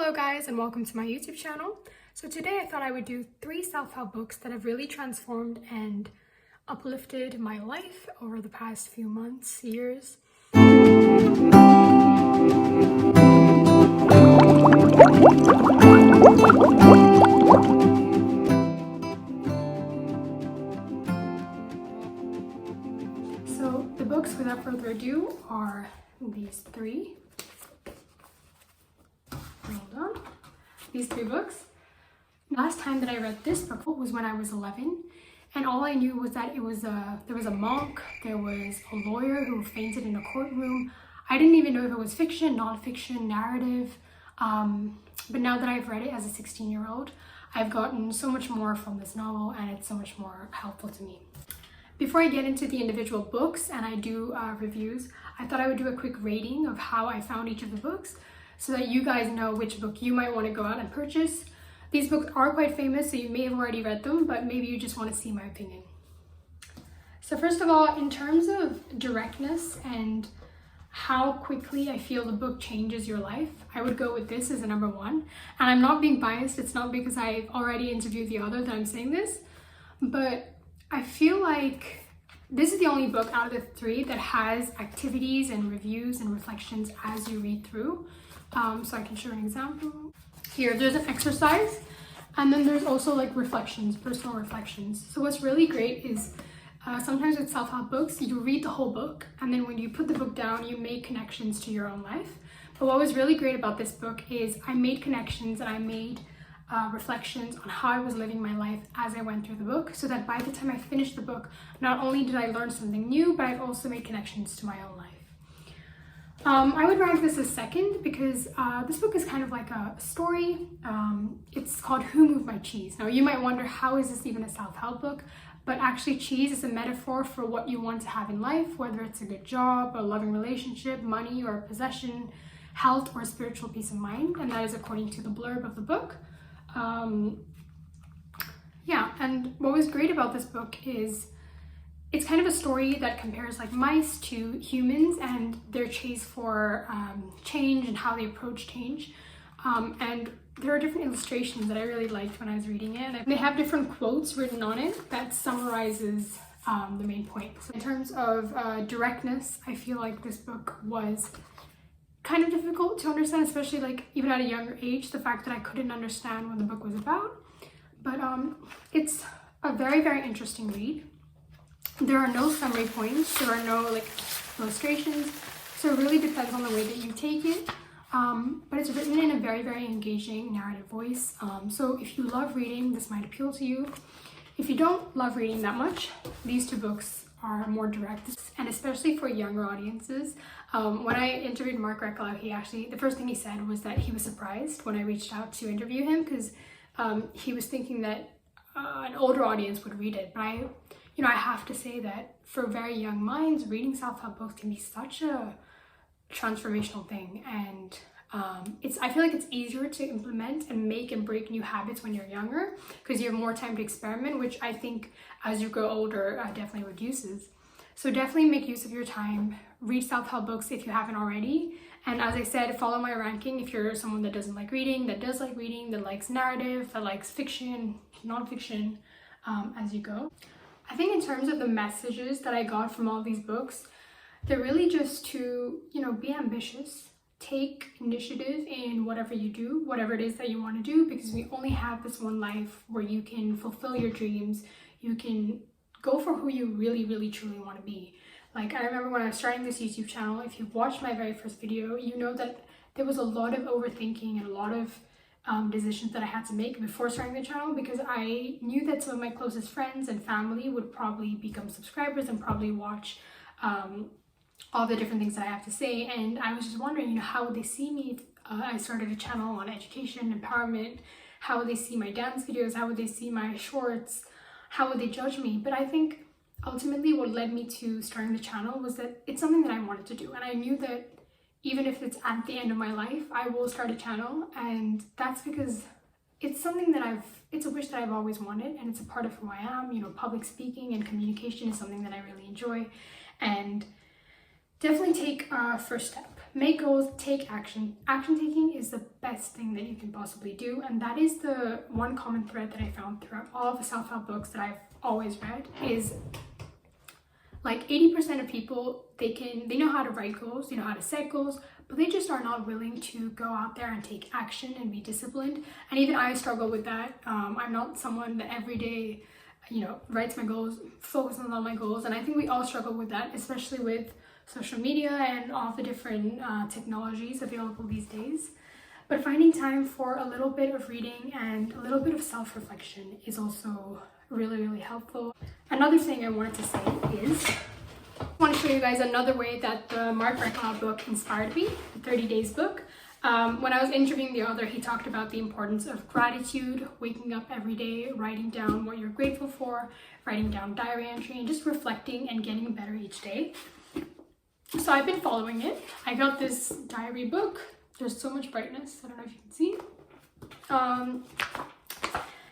Hello guys, and welcome to my YouTube channel. So today I thought I would do 3 self-help books that have really transformed and uplifted my life over the past few months, years. So the books, without further ado, are these 3. Hold on. These 3 books. Last time that I read this book was when I was 11, and all I knew was that there was a monk, there was a lawyer who fainted in a courtroom. I didn't even know if it was fiction, non-fiction, narrative. But now that I've read it as a 16-year-old, I've gotten so much more from this novel, and it's so much more helpful to me. Before I get into the individual books and I do reviews, I thought I would do a quick rating of how I found each of the books, so that you guys know which book you might want to go out and purchase. These books are quite famous, so you may have already read them, but maybe you just want to see my opinion. So first of all, in terms of directness and how quickly I feel the book changes your life, I would go with this as a number 1. And I'm not being biased, it's not because I've already interviewed the author that I'm saying this, but I feel like this is the only book out of the 3 that has activities and reviews and reflections as you read through. So I can show an example. Here, there's an exercise, and then there's also like reflections, personal reflections. So what's really great is sometimes with self-help books, you read the whole book, and then when you put the book down, you make connections to your own life. But what was really great about this book is I made connections and I made reflections on how I was living my life as I went through the book, so that by the time I finished the book, not only did I learn something new, but I've also made connections to my own life. I would rank this as second because this book is kind of like a story. It's called Who Moved My Cheese? Now you might wonder, how is this even a self-help book? But actually, cheese is a metaphor for what you want to have in life, whether it's a good job, a loving relationship, money or a possession, health or spiritual peace of mind, and that is according to the blurb of the book. Yeah, and what was great about this book is it's kind of a story that compares like mice to humans and their chase for change and how they approach change. And there are different illustrations that I really liked when I was reading it. And they have different quotes written on it that summarizes the main point. So in terms of directness, I feel like this book was kind of difficult to understand, especially like even at a younger age, the fact that I couldn't understand what the book was about. But it's a very, very interesting read. There are no summary points, there are no like illustrations, so it really depends on the way that you take it. But it's written in a very, very engaging narrative voice. So if you love reading, this might appeal to you. If you don't love reading that much, these 2 books are more direct, and especially for younger audiences. When I interviewed Mark Rekla, the first thing he said was that he was surprised when I reached out to interview him, because he was thinking that an older audience would read it. But I have to say that for very young minds, reading self-help books can be such a transformational thing, and I feel like it's easier to implement and make and break new habits when you're younger, because you have more time to experiment, which I think as you grow older definitely reduces. So definitely make use of your time, read self-help books if you haven't already, and as I said, follow my ranking if you're someone that doesn't like reading, that does like reading, that likes narrative, that likes fiction, non-fiction, as you go. I think in terms of the messages that I got from all these books, they're really just to, be ambitious, take initiative in whatever you do, whatever it is that you want to do, because we only have this one life where you can fulfill your dreams, you can go for who you really, really, truly want to be. Like, I remember when I was starting this YouTube channel, if you've watched my very first video, you know that there was a lot of overthinking and a lot of decisions that I had to make before starting the channel, because I knew that some of my closest friends and family would probably become subscribers and probably watch all the different things that I have to say, and I was just wondering, how would they see me if I started a channel on education, empowerment? How would they see my dance videos? How would they see my shorts? How would they judge me? But I think ultimately what led me to starting the channel was that it's something that I wanted to do, and I knew that even if it's at the end of my life, I will start a channel, and that's because it's something that it's a wish that I've always wanted, and it's a part of who I am. Public speaking and communication is something that I really enjoy, and definitely take a first step. make goals, take action. Action taking is the best thing that you can possibly do, and that is the one common thread that I found throughout all of the self-help books that I've always read. Is like 80% of people, they know how to write goals, they know how to set goals, but they just are not willing to go out there and take action and be disciplined. And even I struggle with that. I'm not someone that every day, writes my goals, focuses on my goals, and I think we all struggle with that, especially with social media and all the different technologies available these days. But finding time for a little bit of reading and a little bit of self-reflection is also really, really helpful. Another thing I wanted to say is, I want to show you guys another way that the Mark Recanoff book inspired me, the 30 Days book. When I was interviewing the author, he talked about the importance of gratitude, waking up every day, writing down what you're grateful for, writing down diary entry, and just reflecting and getting better each day. So I've been following it. I got this diary book. There's so much brightness, I don't know if you can see.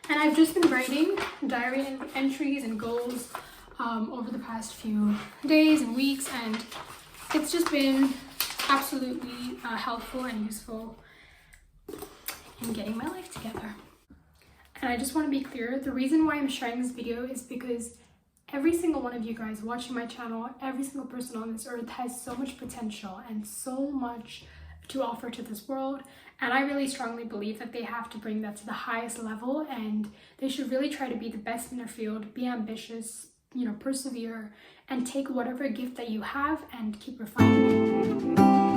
And I've just been writing diary entries and goals over the past few days and weeks, and it's just been absolutely helpful and useful in getting my life together. And I just want to be clear, the reason why I'm sharing this video is because every single one of you guys watching my channel, every single person on this earth has so much potential and so much to offer to this world, and I really strongly believe that they have to bring that to the highest level, and they should really try to be the best in their field, be ambitious, persevere, and take whatever gift that you have and keep refining it.